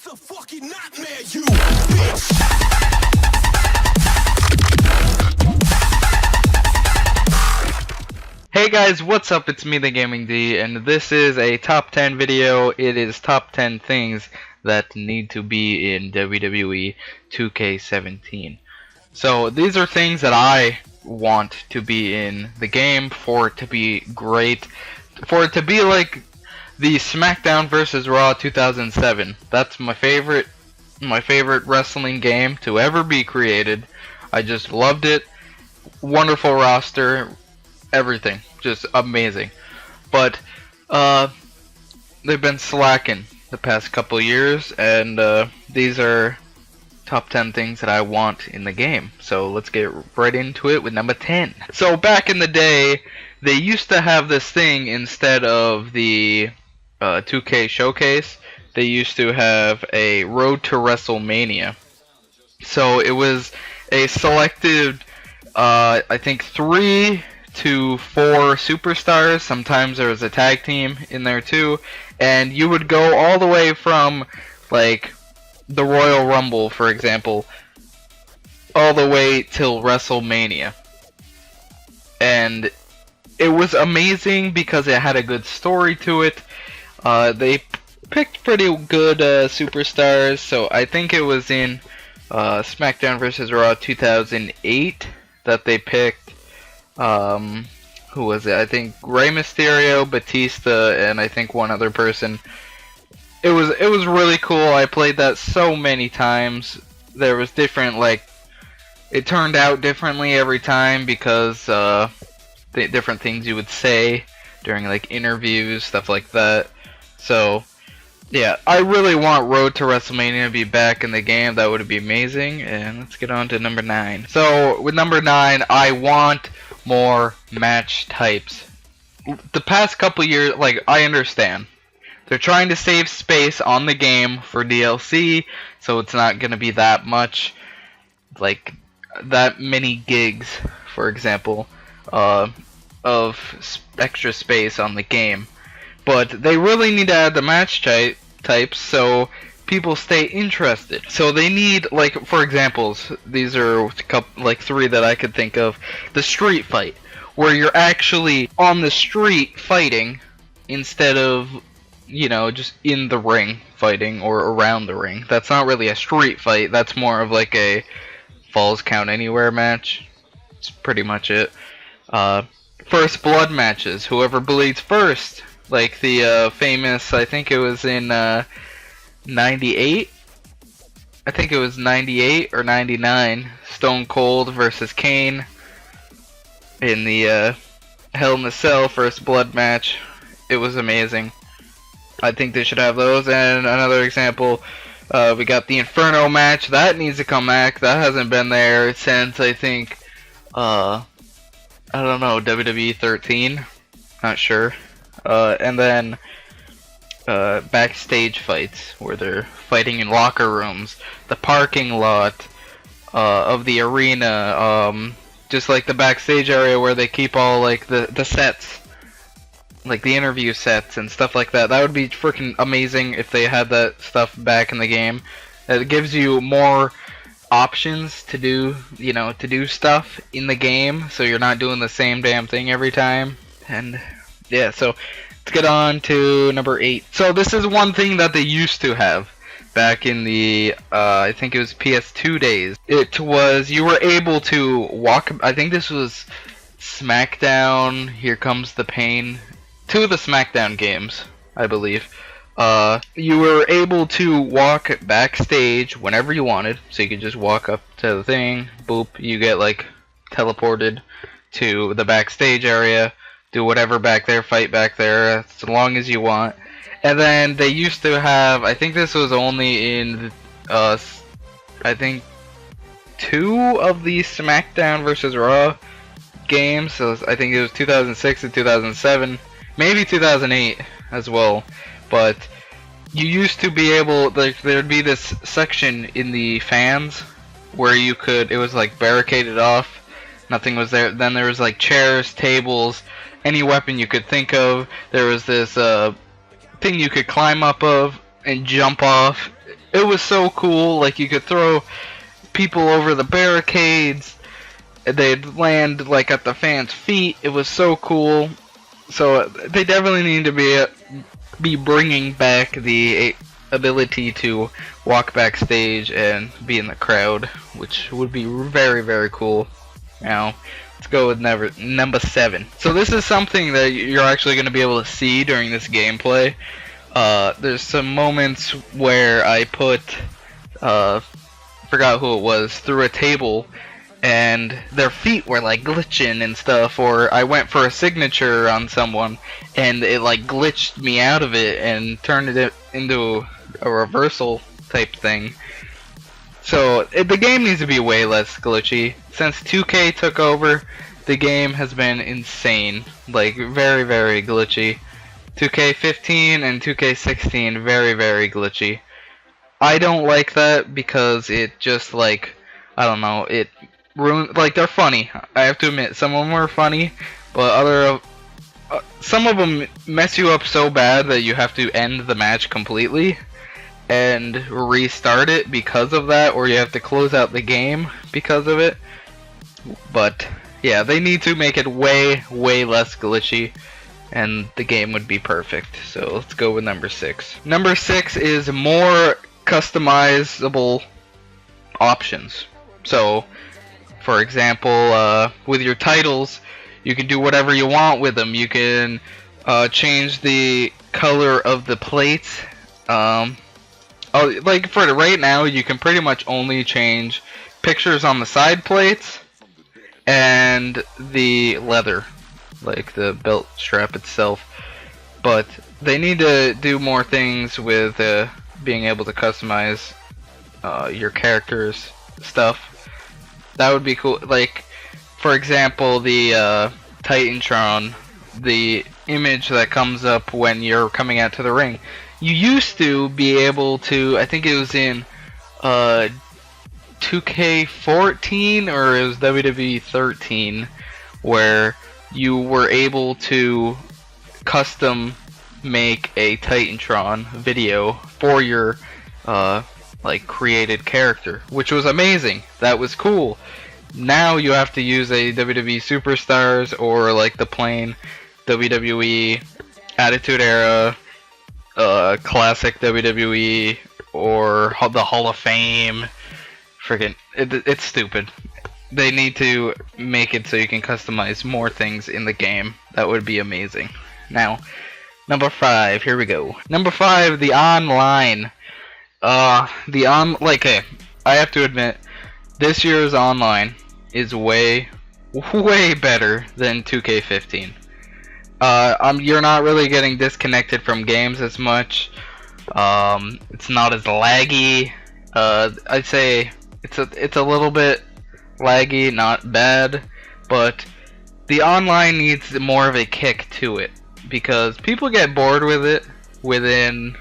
It's a fucking nightmare, you bitch! Hey guys, what's up? It's me, TheGamingD, and this is a top 10 video. It is top 10 things that need to be in WWE 2K17. So these are things that I want to be in the game for it to be great, for it to be like the SmackDown vs. Raw 2007. That's my favorite wrestling game to ever be created. I just loved it. Wonderful roster, everything, just amazing. But they've been slacking the past couple years, and these are top 10 things that I want in the game. So let's get right into it with number 10. So back in the day, they used to have this thing instead of the 2K showcase. They used to have a Road to WrestleMania. So it was a selected, I think 3 to 4 superstars. Sometimes there was a tag team in there too, and you would go all the way from like the Royal Rumble, for example, all the way till WrestleMania. And it was amazing because it had a good story to it. They picked pretty good superstars, so I think it was in SmackDown vs. Raw 2008 that they picked, who was it? I think Rey Mysterio, Batista, and I think one other person. It was really cool. I played that so many times. There was different, like, it turned out differently every time because the different things you would say during like interviews, stuff like that. So yeah, I really want Road to WrestleMania to be back in the game. That would be amazing. And let's get on to number 9. So with number 9, I want more match types. The past couple years, like, I understand they're trying to save space on the game for DLC, so it's not gonna be that much, like that many gigs, for example, of extra space on the game. But they really need to add the match types so people stay interested. So they need, like, for examples, these are like 3 that I could think of. The street fight, where you're actually on the street fighting instead of, you know, just in the ring fighting or around the ring. That's not really a street fight. That's more of like a falls count anywhere match. That's pretty much it. First blood matches, whoever bleeds first. Like the famous, I think it was in 98? I think it was 98 or 99. Stone Cold versus Kane in the Hell in the Cell first blood match. It was amazing. I think they should have those. And another example, we got the Inferno match. That needs to come back. That hasn't been there since, I think, I don't know, WWE 13. Not sure. And then backstage fights where they're fighting in locker rooms, the parking lot of the arena, just like the backstage area where they keep all like the sets, like the interview sets and stuff like that. That would be freaking amazing if they had that stuff back in the game. It gives you more options to do, you know, to do stuff in the game, so you're not doing the same damn thing every time. And yeah, so let's get on to number 8. So this is one thing that they used to have back in the, I think it was PS2 days. It was, you were able to walk, I think this was SmackDown, Here Comes the Pain, 2 of the SmackDown games, I believe. You were able to walk backstage whenever you wanted, so you could just walk up to the thing, boop, you get like teleported to the backstage area, do whatever back there, fight back there, as long as you want. And then they used to have, I think this was only in, I think 2 of the SmackDown vs. Raw games, so I think it was 2006 and 2007, maybe 2008 as well. But you used to be able, like, there'd be this section in the fans where you could, it was like barricaded off, nothing was there. Then there was like chairs, tables, any weapon you could think of. There was this thing you could climb up of and jump off It was so cool. Like, you could throw people over the barricades. They'd land like at the fans' feet. It was so cool. So they definitely need to be bringing back the ability to walk backstage and be in the crowd, which would be very, very cool. Now, let's go with number 7. So this is something that you're actually going to be able to see during this gameplay. There's some moments where I put, forgot who it was, through a table, and their feet were like glitching and stuff, or I went for a signature on someone, and it like glitched me out of it and turned it into a reversal type thing. So the game needs to be way less glitchy. Since 2K took over, the game has been insane, like very, very glitchy. 2K15 and 2K16 very, very glitchy. I don't like that because it just like, I don't know, it ruins, like they're funny. I have to admit, some of them are funny, but some of them mess you up so bad that you have to end the match completely and restart it because of that, or you have to close out the game because of it. But yeah, they need to make it way, way less glitchy, and the game would be perfect. So let's go with number 6. Number 6 is more customizable options. So, for example, with your titles, you can do whatever you want with them. You can change the color of the plates. Like for right now, you can pretty much only change pictures on the side plates and the leather, like the belt strap itself. But they need to do more things with being able to customize your character's stuff. That would be cool. Like, for example, the Titantron, the image that comes up when you're coming out to the ring. You used to be able to, I think it was in 2K14 or it was WWE 13, where you were able to custom make a Titantron video for your like created character, which was amazing. That was cool. Now you have to use a WWE Superstars or like the plain WWE Attitude Era, classic WWE, or the Hall of Fame. Freaking, it's stupid. They need to make it so you can customize more things in the game. That would be amazing. Now, number 5, here we go. Number 5, the online. I have to admit, this year's online is way, way better than 2K15. You're not really getting disconnected from games as much. It's not as laggy. I'd say it's a little bit laggy, not bad, but the online needs more of a kick to it because people get bored with it within,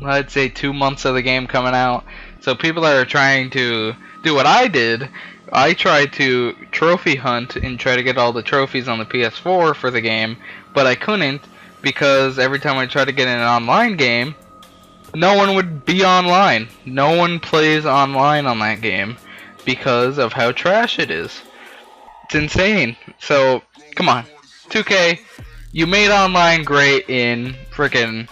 I'd say, 2 months of the game coming out. So people that are trying to do what I did, I tried to trophy hunt and try to get all the trophies on the PS4 for the game, but I couldn't because every time I tried to get in an online game, no one would be online. No one plays online on that game because of how trash it is. It's insane. So, come on. 2K, you made online great in frickin'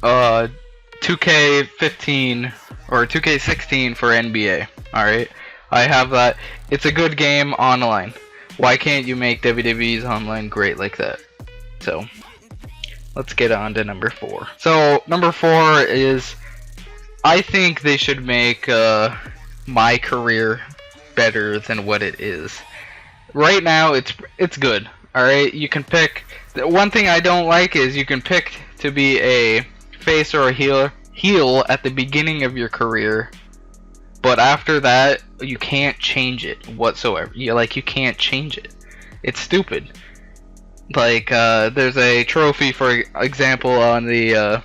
2K15 or 2K16 for NBA. Alright? I have that. It's a good game online. Why can't you make WWE's online great like that? So, let's get on to number 4. So, number 4 is, I think they should make my career better than what it is. Right now, it's good. Alright? You can pick. The one thing I don't like is you can pick to be a face or a heel at the beginning of your career, but after that you can't change it whatsoever. You can't change it. It's stupid. Like there's a trophy, for example, on the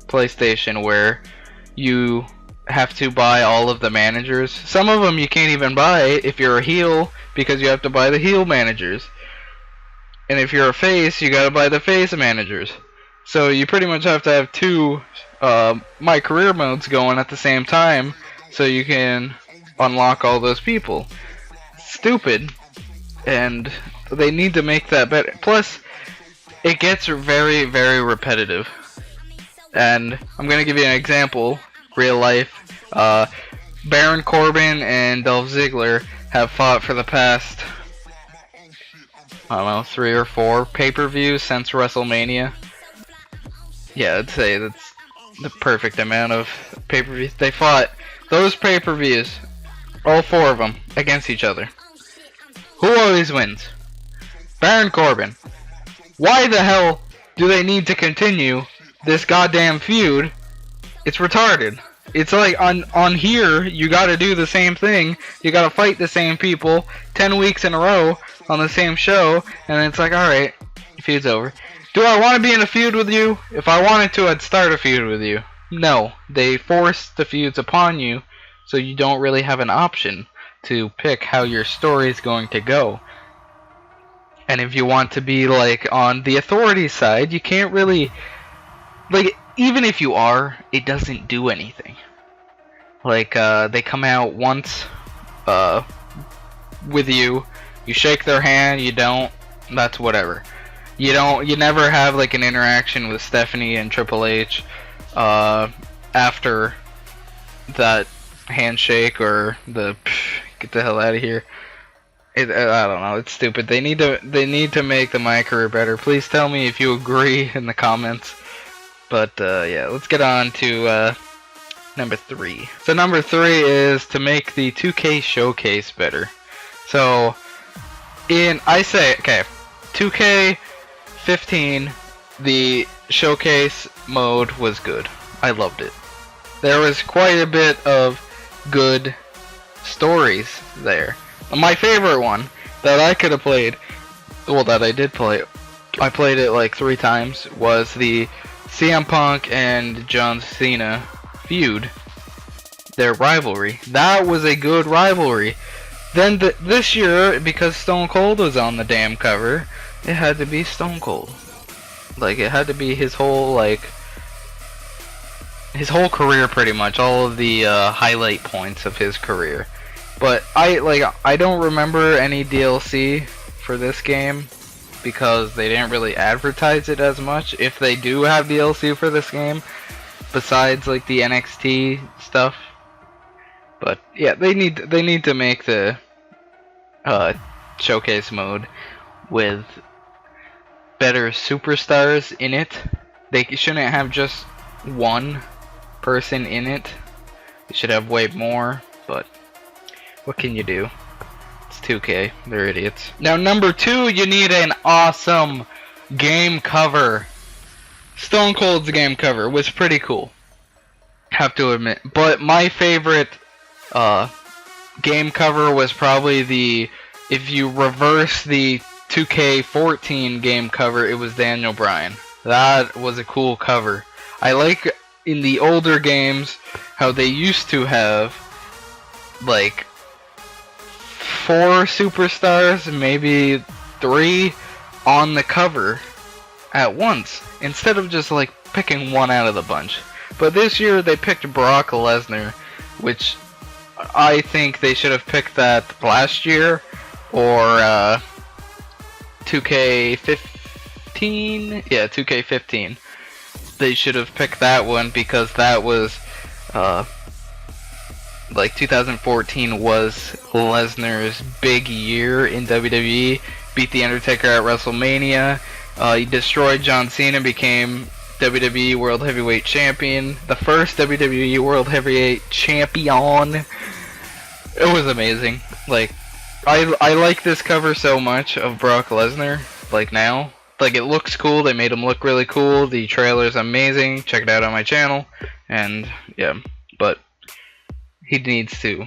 PlayStation where you have to buy all of the managers. Some of them you can't even buy if you're a heel because you have to buy the heel managers, and if you're a face you gotta buy the face managers. So you pretty much have to have 2 my career modes going at the same time so you can unlock all those people. Stupid. And they need to make that better. Plus, it gets very, very repetitive. And I'm gonna give you an example, real life. Baron Corbin and Dolph Ziggler have fought for the past, I don't know, 3 or 4 pay-per-views since WrestleMania. Yeah, I'd say that's the perfect amount of pay-per-views. They fought those pay-per-views, all 4 of them, against each other. Who always wins? Baron Corbin. Why the hell do they need to continue this goddamn feud? It's retarded. It's like on here, you gotta do the same thing. You gotta fight the same people 10 weeks in a row on the same show, and it's like, alright, feud's over. Do I want to be in a feud with you? If I wanted to, I'd start a feud with you. No, they force the feuds upon you, so you don't really have an option to pick how your story is going to go. And if you want to be like on the authority side, you can't really, like, even if you are, it doesn't do anything. Like, they come out once with you, you shake their hand, you don't, that's whatever. You never have like an interaction with Stephanie and Triple H after that handshake or the get the hell out of here. I don't know, it's stupid. They need to make the My Career better. Please tell me if you agree in the comments. But yeah, let's get on to number 3. So number 3 is to make the 2K showcase better. So I say, okay, 2K15, the showcase mode was good. I loved it. There was quite a bit of good stories there. My favorite one that I could have played, well, that I did play, I played it like 3 times, was the CM Punk and John Cena feud, their rivalry. That was a good rivalry. Then this year, because Stone Cold was on the damn cover, it had to be Stone Cold. Like, it had to be his whole, like, his whole career pretty much, all of the highlight points of his career. But I don't remember any DLC for this game because they didn't really advertise it as much. If they do have DLC for this game, besides like the NXT stuff, but yeah, they need to make the showcase mode with better superstars in it. They shouldn't have just one person in it. They should have way more, but what can you do? It's 2K. They're idiots. Now, number 2, you need an awesome game cover. Stone Cold's game cover was pretty cool, have to admit. But my favorite game cover was probably if you reverse the 2K14 game cover, it was Daniel Bryan. That was a cool cover. I like in the older games how they used to have like 4 superstars, maybe 3 on the cover at once, instead of just like picking one out of the bunch. But this year they picked Brock Lesnar, which I think they should have picked that last year, or 2K15. Yeah, 2K15. They should have picked that one because that was like 2014 was Lesnar's big year in WWE. Beat The Undertaker at WrestleMania. He destroyed John Cena, became WWE World Heavyweight Champion. The first WWE World Heavyweight Champion. It was amazing. Like, I like this cover so much of Brock Lesnar, like now. Like, it looks cool, they made him look really cool, the trailer's amazing, check it out on my channel, and yeah, but he needs to,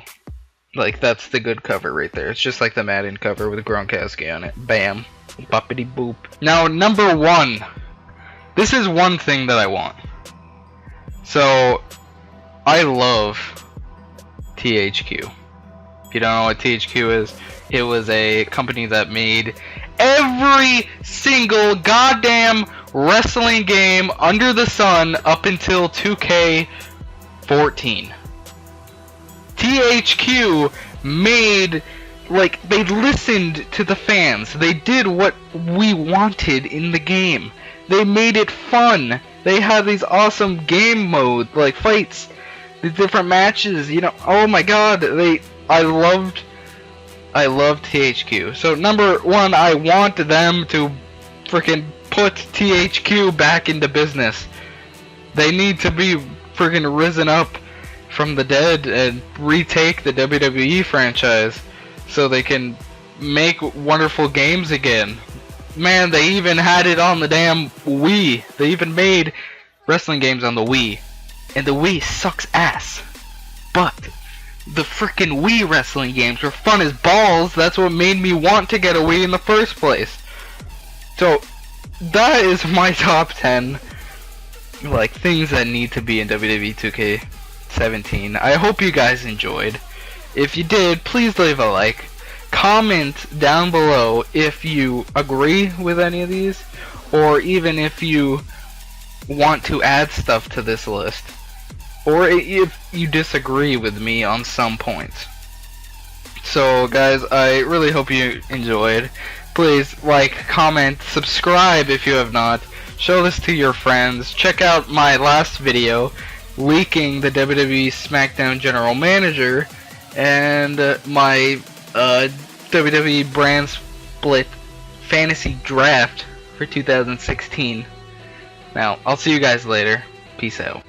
like, that's the good cover right there. It's just like the Madden cover with Gronkowski on it. Bam. Boppity boop. Now, number 1. This is one thing that I want. So, I love THQ. If you don't know what THQ is, it was a company that made every single goddamn wrestling game under the sun up until 2K14. THQ made, like, they listened to the fans. They did what we wanted in the game. They made it fun. They had these awesome game modes, like fights, the different matches, you know. Oh my god, I loved THQ. So number one, I want them to freaking put THQ back into business. They need to be freaking risen up from the dead and retake the WWE franchise so they can make wonderful games again. Man, they even had it on the damn Wii. They even made wrestling games on the Wii. And the Wii sucks ass. But the freaking Wii wrestling games were fun as balls. That's what made me want to get a Wii in the first place. So, that is my top 10, like, things that need to be in WWE 2K17. I hope you guys enjoyed. If you did, please leave a like. Comment down below if you agree with any of these, or even if you want to add stuff to this list, or if you disagree with me on some points. So guys, I really hope you enjoyed. Please like, comment, subscribe if you have not. Show this to your friends. Check out my last video leaking the WWE SmackDown General Manager and my WWE brand split fantasy draft for 2016. Now, I'll see you guys later. Peace out.